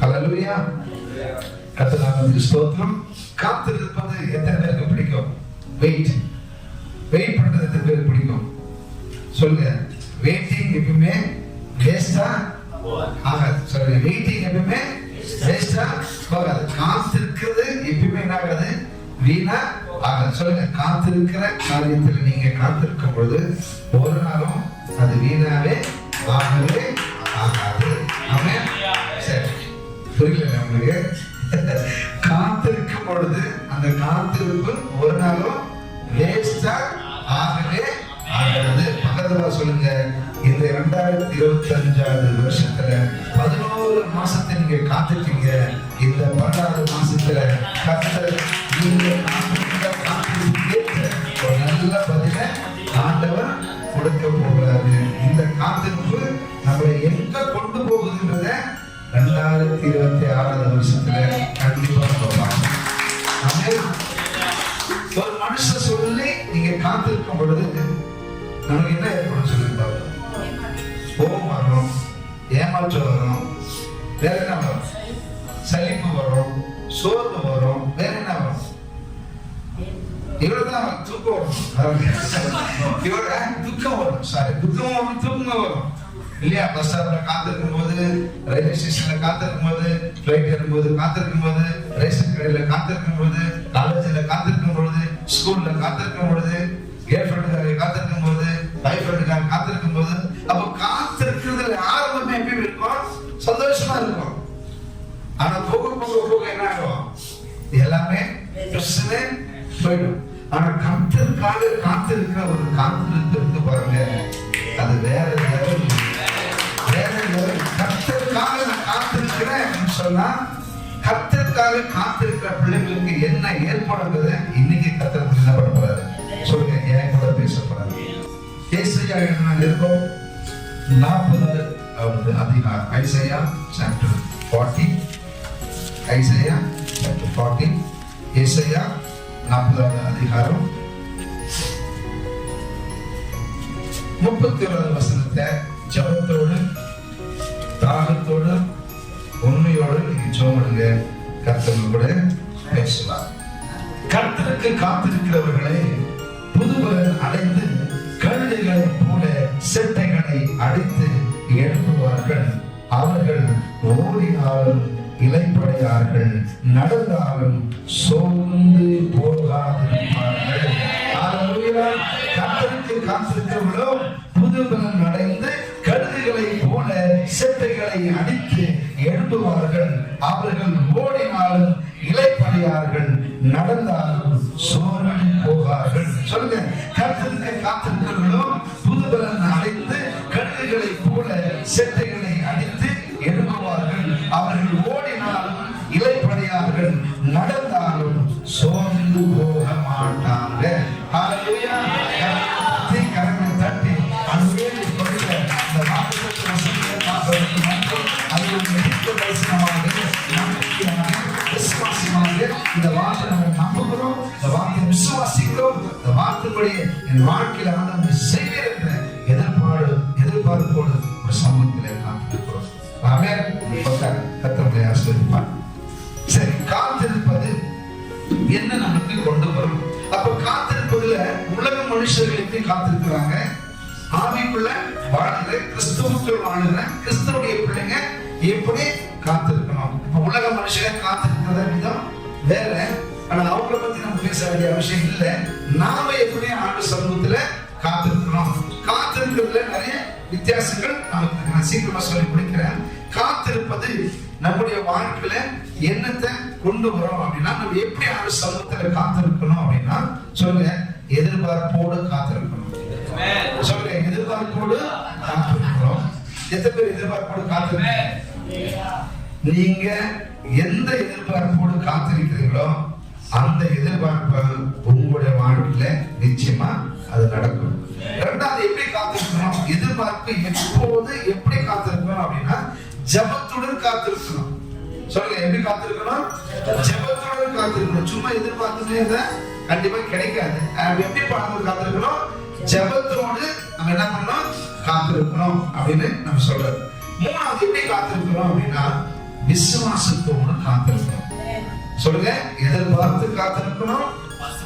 ஹல்லேலூயா. கர்த்தருக்கு ஸ்தோத்திரம். காத்திருப்பது எத்தனை பேருக்கு பிடிக்கும்? வெயிட் பண்றது எத்தனை பேருக்கு பிடிக்கும்? சொல்லுங்க. வெயிட்டிங் எப்பவுமே வேஸ்டா ஆகாது. சொல்லுங்க, வெயிட்டிங் எப்பவுமே வேஸ்டா போகாது. காத்திருக்கிறது எப்பவுமே என்ன ஆகாது? வீணா ஆகாது. சொல்லுங்க, காத்திருக்கிற காரியத்தில் நீங்க காத்திருக்கும் பொழுது ஒரு நாளும் அது வீணாவே ஆகவே ஆகாது. ஆமென். சரி, புரியல உங்களுக்கு? காத்திருக்கும் பொழுது அந்த காத்திருப்பு ஒரு நாளும் வேஸ்டா ஆகவே ஆகாது. பக்கத்துல சொல்லுங்க, இந்த 2025 வருஷத்துல 11 மாசத்தை நீங்க காத்துட்டீங்க. இந்த 12வது மாசத்துல கர்த்தர் நீங்க ஒரு நல்ல பதில ஆண்டவர் கொடுக்க போகிறாரு. இந்த காத்திருப்பு நம்மளை எங்க கொண்டு போகுதுன்றத 2026 வருஷத்துல கண்டிப்பா சொல்லுவாங்க. ஒரு மனுஷன் சொல்லி நீங்க காத்திருக்கும் பொழுது நமக்கு என்ன ஏற்படும் சொல்லியிருப்பாங்க? கோபம் வரும், ஏமாற்றம் வரும், வேற என்ன வரும்? சலிப்பு வரும், சோர்வு வரும், வேற என்ன வரும்? இவ்வளவுதான் தூக்கம் வரும். துக்கம் வரும். சாரி, துக்கம் வரும், தூக்கம் வரும் இல்லையா? பஸ் ஸ்டாப்ல காத்திருக்கும் போது, ரயில்வே ஸ்டேஷன்ல காத்திருக்கும் போது, பிளைட் ஏறும்போது காத்திருக்கும் போது, ரேஷன் கடையில காத்திருக்கும் போது, காலேஜ்ல காத்திருக்கும் பொழுது, ஸ்கூல்ல காத்திருக்கும் பொழுது, கேர்ள் ஃப்ரெண்டுக்காக காத்திருக்கும் போது, பாய் ஃப்ரெண்டுக்காக காத்திருக்கும் போது, அப்ப காத்திருக்கிறதுல ஆரம்பமே எப்படி இருக்கும்? சந்தோஷமா இருக்கும். ஆனா போக போக போக என்ன ஆகும்? எல்லாமே பிரச்சனை போயிடும். ஆனா கர்த்தருக்காக காத்திருக்கிற ஒரு காத்திருக்கிறது பாருங்க, அது வேற லெவல். கர்த்தருக்காக நான் காத்திருக்கிறேன் சொன்னா, கர்த்தருக்காக காத்திருக்கிற பிள்ளைங்களுக்கு என்ன ஏற்படுறது இன்னைக்கு கர்த்தர் என்ன பண்ண போறாரு சொல்லுங்க. என் கூட பேச போறாரு. ஏசாயா இருக்கோம் 40வது அதிகாரம். Isaiah chapter 40. Isaiah chapter 40. ஏசாயா 40வது அதிகாரம் 31வது வசனத்தை ஜெபத்தோடு தாகத்தோடு உண்மையோடு நீங்க ஜெபம்ங்க. கர்த்தர் கூட பேசுவார். கர்த்தருக்கு காத்திருக்கிறவர்களே புதுபலன் அடைந்து கழுதைகளை போல செட்டைகளை அடித்து எழுப்புவார்கள். அவர்கள் ஓடினாலும் இளைப்படையார்கள், நடந்தாலும் சோர்ந்து போகாதிருப்பார்கள். கர்த்தருக்கு காத்திருக்கிறவர்களோ புதுபலன் அடைந்து கழுதைகளை போல செட்டைகளை அடித்து எழுப்புவார்கள். அவர்கள் ஓடினாலும் இளைப்படையார்கள், நடந்தாலும் சோர்ந்து போகார்கள். சொல்லுங்க, கர்த்தருக்கு காத்திருக்கிறவர்களோ புதுபலன் அடைந்து கழுதைகளை போல செட்டைகளை அடித்து எழுப்புவார்கள். அவர்கள் ஓடினாலும் இளைப்படையார்கள், நடந்தாலும் சோர்ந்து போக மாட்டாங்க. ஹல்லேலூயா. கரங்களை தட்டி அன்பேறி கொடுத்த இந்த வாக்குத்தத்த வசனத்தை பார்ப்பதற்கு மட்டும் அது ஒரு நித்திய தரிசனமாக, நம்பிக்கையாக, விசுவாசமாக இந்த வார்த்தை நம்ம நம்புகிறோம், இந்த வார்த்தையை விசுவாசிக்கிறோம். இந்த வார்த்தைப்படி என் வாழ்க்கையில் ஆண்டவர் செய்வீர் என்ற எதிர்பார்ப்போடு ஒரு சமூகத்திலே காத்திருக்கிறோம். ஆமென். கர்த்தருடைய ஆசீர்வாதம். சரி, காத்திருப்பது என்ன நமக்கு கொண்டு வரும்? அப்ப காத்திருப்பதுல உலக மனுஷர்கள் எப்படி காத்திருக்கிறாங்க? ஆவிக்குள்ள வாழ்கிற, கிறிஸ்துவுக்குள் வாழ்கிற கிறிஸ்துவுடைய பிள்ளைங்க எப்படி காத்திருக்கணும்? இப்ப உலக மனுஷங்க காத்திருக்கிற விதம் வேற. ஆனா அவங்களை பத்தி நம்ம பேச வேண்டிய அவசியம் இல்லை. நாம எப்படி ஆண்டு சமூகத்துல காத்திருக்கிறோம்? காத்திருக்கிறதுல நிறைய வித்தியாசங்கள் நமக்கு நான் சீக்கிரமா சொல்லி முடிக்கிறேன். காத்திருப்பது நம்முடைய வாழ்க்கையில என்னத்தை கொண்டு வரும் அப்படின்னா, நம்ம எப்படி ஆண்டு சமூகத்துல காத்திருக்கணும் அப்படின்னா, சொல்லுங்க, எதிர்பார்ப்போடு காத்திருக்கணும். சொல்லுங்க, எதிர்பார்ப்போடு காத்திருக்கிறோம். எத்தனை பேர் எதிர்பார்ப்போடு காத்திருக்கீங்க? நீங்க எந்த எதிர்பார்ப்போடு காத்திருக்கிறீங்களோ அந்த எதிர்பார்ப்பு உங்களுடைய வாழ்க்கையில நிச்சயமா அது நடக்கும். இரண்டாவது, எப்படி காத்திருக்கணும்? எதிர்பார்ப்பு எப்போது எப்படி காத்திருக்கணும் அப்படின்னா, ஜெபத்துடன் காத்திருக்கணும். சொல்லுங்க, எப்படி காத்திருக்கணும்? ஜெபத்துடன் காத்திருக்கணும். சும்மா எதிர்பார்த்துட்டே இருந்தா கண்டிப்பா கிடைக்காது. எப்படி காத்திருக்கணும்? ஜெபத்தோடு நம்ம என்ன பண்ணணும்? காத்திருக்கணும் அப்படின்னு நம்ம சொல்றோம். மூணாவது, எப்படி காத்திருக்கிறோம் அப்படின்னா, விசுவாசத்தோடு காத்திருக்கணும். சொல்லுங்க, எதிர்பார்த்து காத்திருக்கணும்,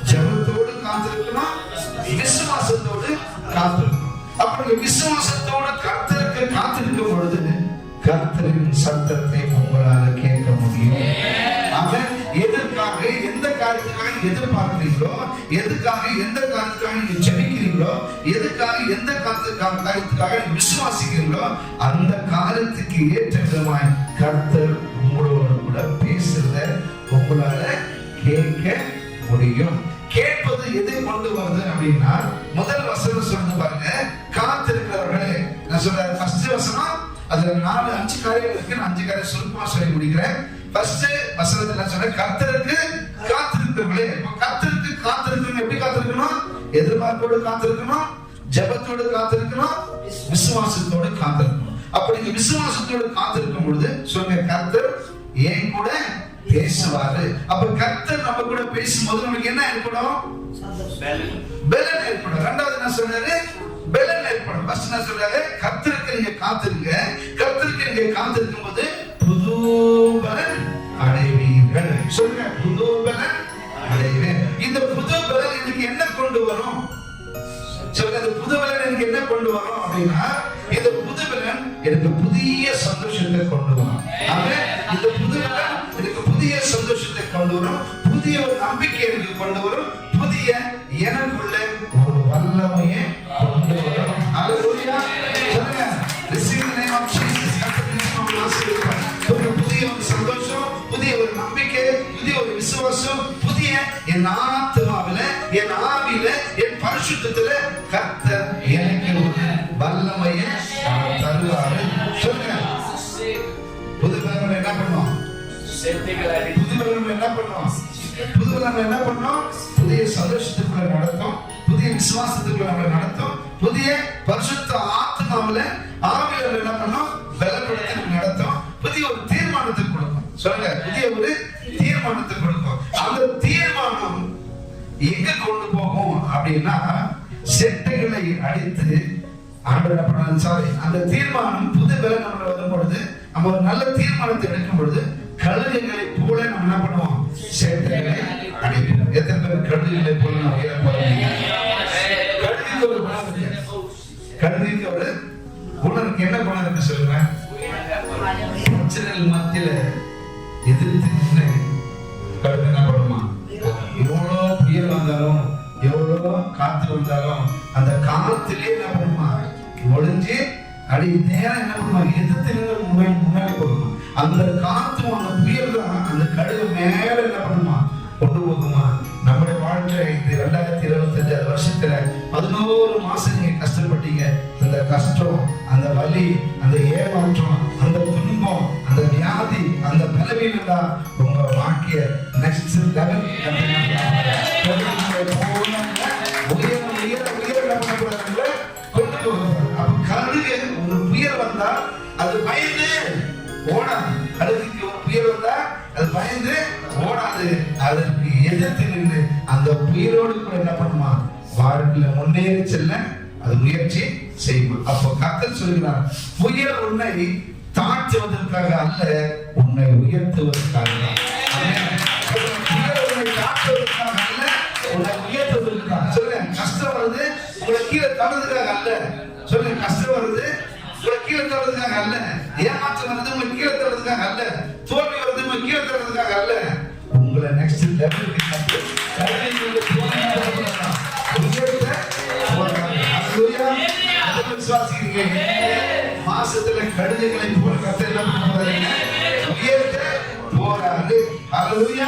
ஜெபத்தோடு காத்திருக்கணும், விசுவாசத்தோடு காத்திருக்கணும். அப்படி விசுவாசத்தோடு கர்த்தருக்கு காத்திருக்கும் பொழுது கர்த்தரின் சத்தத்தை உங்களால கேட்க முடியும். அவன் எதற்காக எந்த காரியத்துக்காக எதிர்பார்க்கிறீங்களோ, எதுக்காக எந்த காரியத்துக்காக நீங்க ஜெபிக்கிறீங்களோ, எதுக்காக எந்த காரியத்துக்காக விசுவாசிக்கிறீங்களோ, அந்த காரியத்துக்கு ஏற்ற விதமாய் கர்த்தர் உங்களோடு கூட பேசுறத உங்களால கேட்க முடியும். கேட்பது எதை கொண்டு வருது அப்படின்னா, முதல் வசனம் சொல்றது பாருங்க, காத்திருக்கிறவர்களே. நான் சொல்றேன் ஃபர்ஸ்ட் வசனம், அதுல 4-5 காரியங்கள் இருக்கு. நான் 5 காரியம் சுருக்கமா சொல்லி முடிக்கிறேன். ஃபர்ஸ்ட் வசனத்துல நான் சொல்றேன், கர்த்தருக்கு காத்திருக்கிறவர்களே. கர்த்தருக்கு காத்திருக்கணும். எப்படி காத்திருக்கணும்? எதிர்பார்ப்போடு காத்திருக்கணும், ஜெபத்தோடு காத்திருக்கணும், விசுவாசத்தோடு காத்திருக்கணும். அப்படி நீங்க விசுவாசத்தோடு காத்திருக்கும் பொழுது சொல்லுங்க, கர்த்தர் ஏன் கூட பேசுவாரு. அப்ப கர்த்தர் நம்ம கூட பேசும்போது நமக்கு என்ன ஏற்படும்? பலன் ஏற்படும். இரண்டாவது என்ன சொல்றாரு? பலன் ஏற்படும். ஃபர்ஸ்ட் என்ன சொல்றாரு? கர்த்தருக்கு நீங்க காத்திருங்க. கர்த்தருக்கு நீங்க காத்திருக்கும் போது புது பலன் அடைவீர்கள். சொல்லுங்க, புது பலன் அடைவீர்கள். இந்த புது பலன் எனக்கு என்ன கொண்டு வரும்? சொல்லுங்க, இந்த புது பலன் எனக்கு என்ன கொண்டு வரும் அப்படின்னா, இந்த புது பலன் எனக்கு புதிய சந்தோஷத்தை கொண்டு வரும். ஆமென். இந்த புது பலன் எனக்கு புதிய சந்தோஷத்தை கொண்டு வரும், புதிய ஒரு நம்பிக்கை எனக்கு கொண்டு வரும், புதிய எனக்குள்ள ஒரு வல்லமையை கொண்டு வரும். ஹalleluya. சொல்லுங்க, receive the name of Jesus. புதிய ஒரு சந்தோஷம், புதிய ஒரு நம்பிக்கை, புதிய ஒரு விசுவாசம், புதிய என் ஆத்மாவில, என் ஆவியில, என் பரிசுத்தத்தில கர்த்தர் எனக்கு ஒரு வல்லமையை தருவாரு. சொல்லுங்க, புது பலன் என்ன பண்ணுவோம்? புது பலன் என்ன பண்ணுவோம்? புது பலன் என்ன பண்ணுவோம்? புதிய சந்தோஷத்துக்குள்ள நடத்தும், புதிய விசுவாசத்துக்குள்ள நம்மளை நடத்தும், புதிய பரிசுத்த ஆத்மாவில, ஆவியில என்ன பண்ணும்? பலப்படுத்தி நடத்தும், புதிய ஒரு தீர்மானத்தை கொடுக்கும். சொல்லுங்க, புதிய ஒரு தீர்மானத்தை கொடுக்கும். அந்த தீர்மானம் எங்க கொண்டு போகும் அப்படின்னா, செட்டைகளை அடித்து ஆண்டவர் என்ன பண்ணாரு? சாரி, அந்த தீர்மானம் புது பலன் நம்ம வரும் பொழுது, நம்ம ஒரு நல்ல தீர்மானத்தை எடுக்கும் பொழுது கழுகுகளை போல நம்ம என்ன பண்ணுவோம்? செட்டைகளை அடிப்போம். எத்தனை பேர் கழுகுகளை போல நம்ம ஏற போறீங்க? கழுகுக்கு ஒரு குணம் இருக்கு. கழுகுக்கு ஒரு குணம் இருக்கு. என்ன குணம் இருக்கு சொல்லுங்க? பிரச்சனைகள் மத்தியில எதிர்த்து நின்று கழுகு என்ன பண்ணுமா? எவ்வளோ புயல் வந்தாலும், எவ்வளோ காத்து வந்தாலும், அந்த காலத்திலே என்ன பண்ணுமா? ஒளிஞ்சு அடி நேரம் என்ன பண்ணுமா? எதிர்த்து நின்று முன்னாடி போகுமா? அந்த காத்து, அந்த புயல் தான் அந்த கழுகு மேல என்ன பண்ணுமா? கொண்டு போகுமா? நம்முடைய வாழ்க்கை இந்த 2025 வருஷத்துல 11 மாசம் நீங்க கஷ்டப்பட்டீங்க. அந்த கஷ்டம், அந்த வலி, அந்த ஏமாற்றம், அந்த துன்பம், அந்த வியாதி, அந்த பலவீனம் தான் உங்க வாழ்க்கைய நெக்ஸ்ட் லெவல் கொண்டு போகும். அப்ப கழுகு ஒரு புயல் வந்தா அது பயந்து ஓடாது. கழுகுக்கு ஒரு புயல் வந்தா அது பயந்து ஓடாது. அதற்கு எதிர்த்து நின்று அந்த புயலோடு கூட என்ன பண்ணுமா? வாழ்க்கையில முன்னேறி செல்ல அது முயற்சி செய்யும். அப்போ கர்த்தர் சொல்கிறார், புயல் உன்னை தாழ்த்துவதற்காக அல்ல, உன்னை உயர்த்துவதற்காக. புயல் உன்னை தாழ்த்துவதற்காக அல்ல, உன்னை உயர்த்துவதற்காக. சொல்லுங்க, கஷ்டம் வருது உங்களை கீழே தள்ளுறதுக்காக அல்ல. சொல்லுங்க, கஷ்டம் வருது உங்களை கீழே தள்ளுறதுக்காக அல்ல, ஏமாற்றம் வருது உங்களை கீழே தள்ளுறதுக்காக அல்ல, தோல்வி வருது உங்களை கீழே தள்ளுறதுக்காக அல்ல, உங்களை நெக்ஸ்ட் லெவலுக்கு மாசத்துல கழுகுகளை போல கர்த்தர் என்ன பண்ணுவாரு? உயர்த்த போறாரு. ஹalleluya.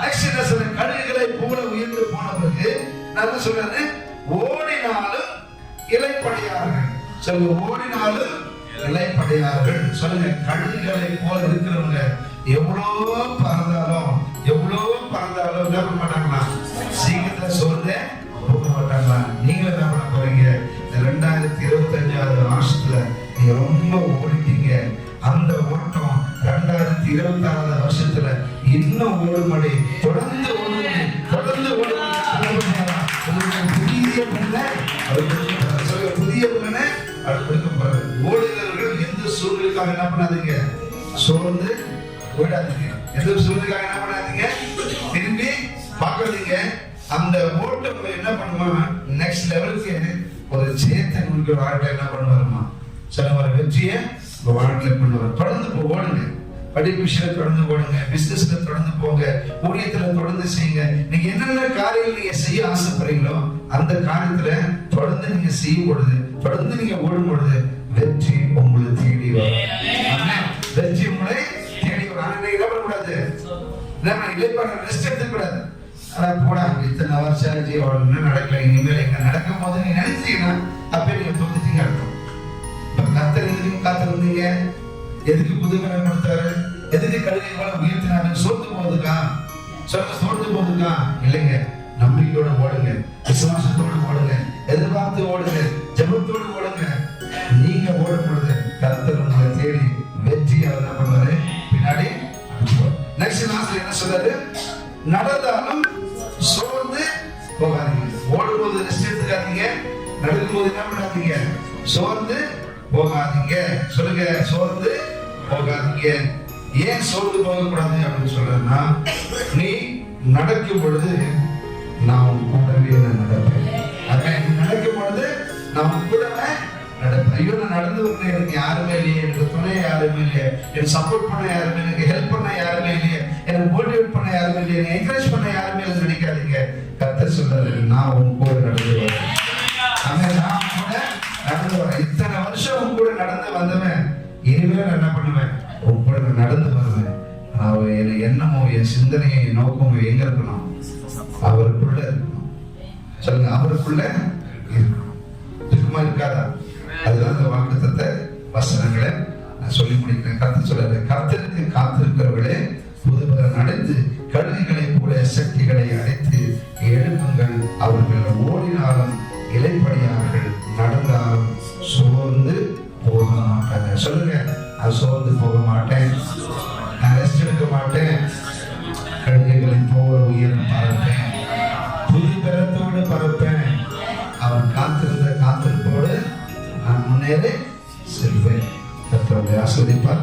நெக்ஸ்ட் என்ன சொல்ற? கழுகுகளை போல உயர்ந்து போன பிறகு நான் சொல்றேன், ஓடினாலும் இளைப்படையார்கள். சொல்லுங்க, ஓடினாலும் இளைப்படையார்கள். சொல்லுங்க, கழுகுகளை போல இருக்கிறவங்க எவ்வளவு பறந்தாலும் என்ன பண்ண மாட்டாங்களா? சீக்கிரத்துல சோர்ந்து போக மாட்டாங்களா? நீங்களும் என்ன பண்ண போறீங்க? 2025 வருஷத்துல நீங்க ரொம்ப ஓடிட்டீங்க. அந்த ஓட்டம் 2026 வருஷத்துல இன்னும் ஓடும்படி தொடர்ந்து ஓடும்படி புதிய பண்ண புதிய பண்ண அது கொடுக்க போறாரு. ஓடுகிறவர்கள் எந்த சூழ்நிலைக்காக என்ன பண்ணாதீங்க? சோர்ந்து போயிடாதீங்க. எதுவும் சோர்ந்துக்காக என்ன பண்ணாதீங்க, திரும்பி பார்க்காதீங்க. அந்த ஓட்டம் என்ன பண்ணுமா, நெக்ஸ்ட் லெவலுக்கு ஒரு ஜெயத்தை உங்களுக்கு வாழ்க்கை என்ன பண்ணுவாருமா, சில ஒரு வெற்றியை உங்க வாழ்க்கையில பண்ணுவார். தொடர்ந்து ஓடுங்க, படிப்பு விஷயத்துல தொடர்ந்து ஓடுங்க, பிசினஸ்ல தொடர்ந்து போங்க, ஊழியத்துல தொடர்ந்து செய்யுங்க. நீங்க என்னென்ன காரியங்கள் நீங்க செய்ய ஆசைப்படுறீங்களோ அந்த காரியத்துல தொடர்ந்து நீங்க செய்யும் பொழுது, தொடர்ந்து நீங்க ஓடும் பொழுது வெற்றி உங்களை தேடி வரும். வெற்றி உங்களை தேடி வரும். ஆனா நீங்க என்ன பண்ணக்கூடாது, இளைப்பாற ரெஸ்ட் எடுத்துக்க கூடாது. போடா இத்தனை வருஷம் ஆச்சு, என்ன நடக்கல, இனிமேல் எங்க நடக்கும் போது நீங்க நினைச்சீங்கன்னா அப்பே நீங்க தோத்துட்டீங்க அர்த்தம். இப்ப கர்த்தர் எதுக்கு காத்திருந்தீங்க, எதுக்கு புதுமரம் கொடுத்தாரு, எதுக்கு கழுதை போல உயர்த்தினாரு, சோர்ந்து போகுதுக்கா, சோர்ந்து போகுதுக்கா இல்லைங்க. நம்பிக்கையோட ஓடுங்க, விசுவாசத்தோடு ஓடுங்க, எதிர்பார்த்து ஓடுங்க, ஜெபத்தோடு ஓடுங்க. நீங்க ஓடும் பொழுது கர்த்தர் உங்களை தேடி வெற்றி அவர் என்ன பண்ணுவாரு, பின்னாடி அனுப்புவார். நெக்ஸ்ட் நாஸ்ல என்ன சொல்றாரு, நடந்தாலும் சோர்ந்து போகாதீங்க. ஓடும்போது ரெஸ்ட் எடுத்துக்காதீங்க, நடக்கும்போது என்ன பண்ணாதீங்க, சோர்ந்து போகாதீங்க. சொல்லுங்க, சோர்ந்து போகாதீங்க. ஏன் சோர்ந்து போக கூடாது அப்படின்னு சொல்றேன்னா, நீ நடக்கும் பொழுது நான் கூடவே நடப்பேன். நடக்கும் பொழுது நான் கூடவே நடப்பேன். ஐயோ நான் நடந்து வரேன், எனக்கு யாருமே இல்லையே, எனக்கு துணை யாருமே இல்லையே, எனக்கு சப்போர்ட் பண்ண யாருமே, எனக்கு ஹெல்ப் பண்ண யாருமே இல்லையே, எனக்கு மோட்டிவேட் பண்ண யாருமே இல்லையே, எனக்கு என்கரேஜ் பண்ண யாருமே இல்லைன்னு நினைக்காதீங்க. கர்த்தர் சொல்றாரு, நான் உன் கூட நடந்து வரேன். நான் கூட நடந்து வரேன். இத்தனை வருஷம் உன் கூட நடந்து வந்தவன், இனிமேல் என்ன பண்ணுவேன், உன் கூட நான் நடந்து வருவேன். என் எண்ணமோ என் சிந்தனையை என் நோக்கமோ எங்க இருக்கணும், அவருக்குள்ள இருக்கணும். சொல்லுங்க, அவருக்குள்ள இருக்கணும். இருக்குமா இருக்காதா? அதுதான் அந்த வாக்குத்தத்த வசனங்களை நான் சொல்லி முடிக்கிறேன். கர்த்தர் சொல்றாரு, கர்த்தருக்கு காத்திருக்கிறவர்களே புதுபலன் அடைந்து கழுகுகளை போல சக்திகளை அடைத்து எழுப்புங்கள். அவர்கள் ஓடினாலும் இலைப்படியார்கள், நடந்தாலும் சோர்ந்து போக மாட்டாங்க. சொல்லுங்க, நான் சோர்ந்து போக மாட்டேன், நான் ரெஸ்ட் எடுக்க மாட்டேன், கழுகுகளை போல உயர்ந்து பறப்பேன், புது பலத்தோடு பறப்பேன். அவன் காத்திருந்த காத்திருப்போடு நான் முன்னேறி செல்வேன். கர்த்தரை ஆசீர்வதிப்பார்.